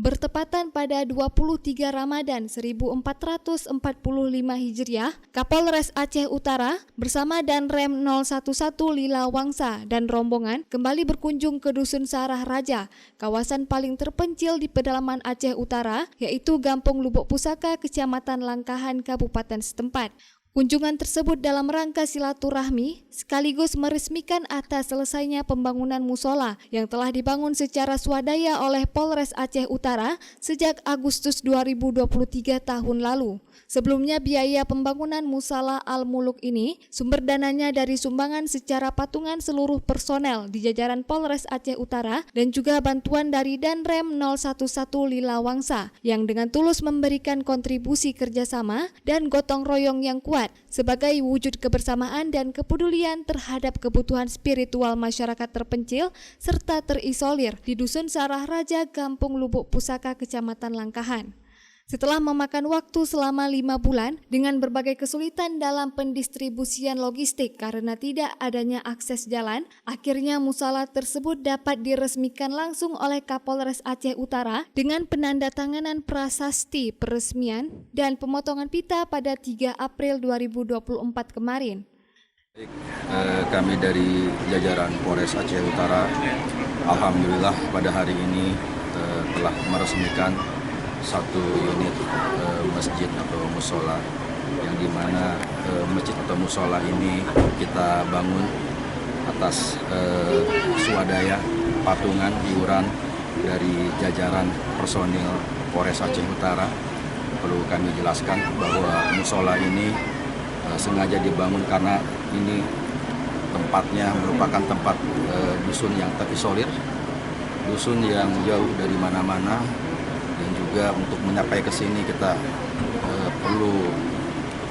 Bertepatan pada 23 Ramadan 1445 Hijriah, Kapolres Aceh Utara bersama Danrem 011 Lila Wangsa dan rombongan kembali berkunjung ke Dusun Sarah Raja, kawasan paling terpencil di pedalaman Aceh Utara, yaitu Gampung Lubuk Pusaka, Kecamatan Langkahan, Kabupaten setempat. Kunjungan tersebut dalam rangka silaturahmi sekaligus meresmikan atas selesainya pembangunan musola yang telah dibangun secara swadaya oleh Polres Aceh Utara sejak Agustus 2023 tahun lalu. Sebelumnya biaya pembangunan Musala Al-Muluk ini sumber dananya dari sumbangan secara patungan seluruh personel di jajaran Polres Aceh Utara dan juga bantuan dari Danrem 011 Lila Wangsa yang dengan tulus memberikan kontribusi kerjasama dan gotong royong yang kuat sebagai wujud kebersamaan dan kepedulian terhadap kebutuhan spiritual masyarakat terpencil serta terisolir di Dusun Sarah Raja, Gampung Lubuk Pusaka, Kecamatan Langkahan. Setelah memakan waktu selama 5 bulan dengan berbagai kesulitan dalam pendistribusian logistik karena tidak adanya akses jalan, akhirnya musala tersebut dapat diresmikan langsung oleh Kapolres Aceh Utara dengan penandatanganan prasasti peresmian dan pemotongan pita pada 3 April 2024 kemarin. Kami dari jajaran Polres Aceh Utara, alhamdulillah pada hari ini telah meresmikan satu unit masjid atau musola, yang dimana masjid atau musola ini kita bangun atas swadaya patungan iuran dari jajaran personil Polres Aceh Utara. Perlu kami jelaskan bahwa musola ini sengaja dibangun karena ini tempatnya merupakan tempat dusun yang terisolir, dusun yang jauh dari mana-mana. Dan juga untuk mencapai ke sini kita perlu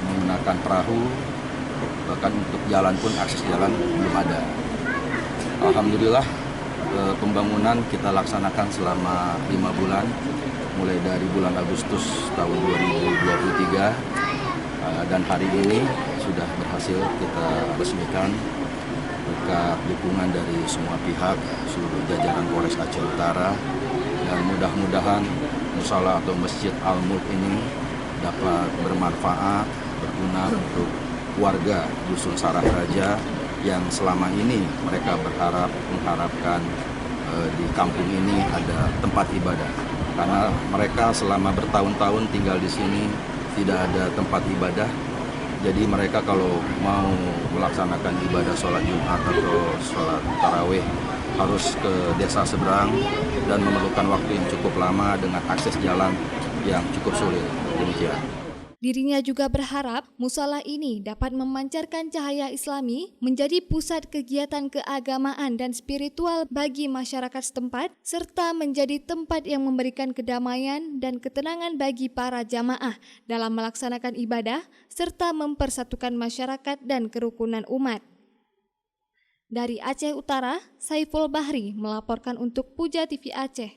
menggunakan perahu, bahkan untuk jalan pun akses jalan belum ada. Alhamdulillah pembangunan kita laksanakan selama 5 bulan, mulai dari bulan Agustus tahun 2023 dan hari ini sudah berhasil kita resmikan berkat dukungan dari semua pihak, seluruh jajaran Polres Aceh Utara, dan mudah-mudahan musala atau Masjid Al-Mulk ini dapat bermanfaat, berguna untuk warga Dusun Sarah Raja yang selama ini mereka mengharapkan di kampung ini ada tempat ibadah. Karena mereka selama bertahun-tahun tinggal di sini tidak ada tempat ibadah. Jadi mereka kalau mau melaksanakan ibadah sholat Jumat atau sholat tarawih harus ke desa seberang dan memerlukan waktu yang cukup lama dengan akses jalan yang cukup sulit. Demikian. Dirinya juga berharap musala ini dapat memancarkan cahaya Islami, menjadi pusat kegiatan keagamaan dan spiritual bagi masyarakat setempat, serta menjadi tempat yang memberikan kedamaian dan ketenangan bagi para jamaah dalam melaksanakan ibadah, serta mempersatukan masyarakat dan kerukunan umat. Dari Aceh Utara, Saiful Bahri melaporkan untuk Puja TV Aceh.